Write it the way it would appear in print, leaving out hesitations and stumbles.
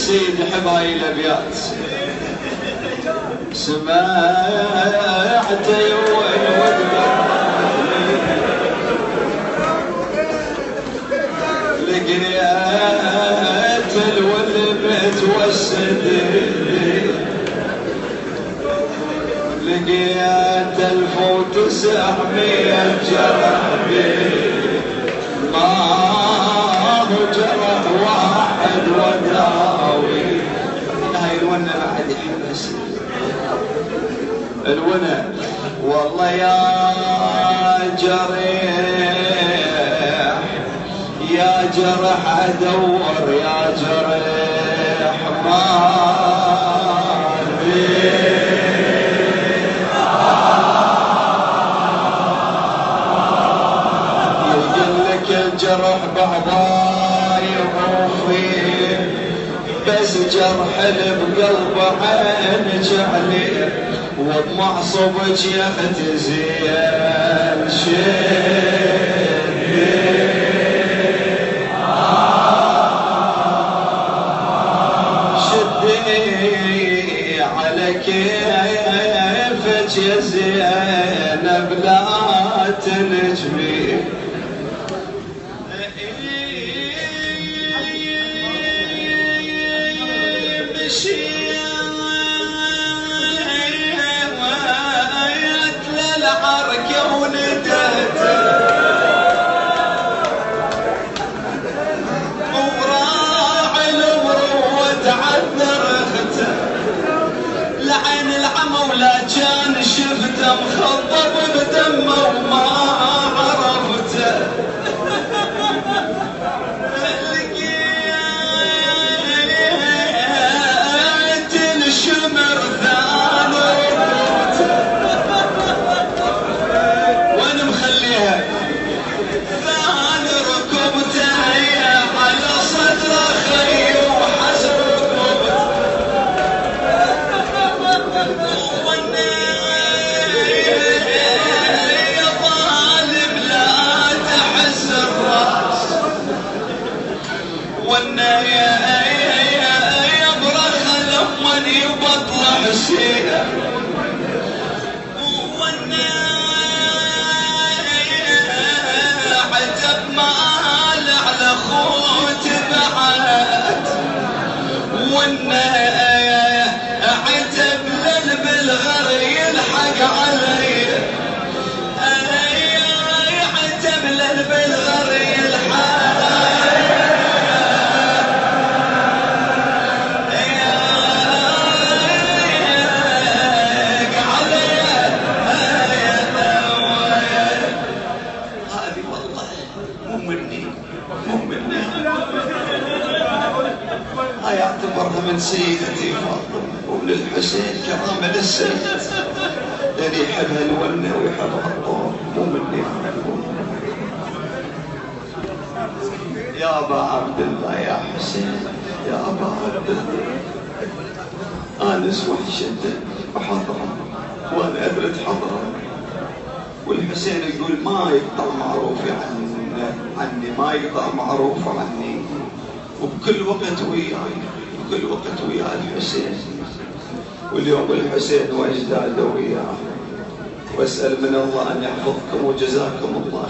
سيد حباي الابيات سمعت لقيت الولد متوسد لقيت 1900 جرح ما هو جرح واحد وداوي. هاي الونة بعد يحبس الونة والله يا جريح يا جرح ادور يا جريح ما يقلك الجرح بهضايم وفيه بس جرح بقلب عين جعلي وبمعصبك يا اختي زين شدي على كيفك يا زينب لا تنجمي لعين العمى ولا كان شفته مخضب بدمه وما عرفته لقيت الشمر ثاني ركبته وانا مخليها ثاني ركبته على صدره خي وحسب يا برخ لما يبطل حسينه عتب مال على خوت بعد عتب بالغر يلحق علي عتب بالغر يلحق هاي اعتبرها من سيدتي فاطمة وللحسين كرامة للسيد لأن يحبها الونة ويحبها الطور مو مني. يا أبا عبد الله يا حسين يا أبا عبد الله آنس وحشته وحضره وأنا أدرت حضره والحسين يقول ما يقطع معروفي عني ما يقطع معروف عني وبكل وقت وياي بكل وقت ويا الحسين واليوم الحسين واجداده وياه واسال من الله ان يحفظكم وجزاكم الله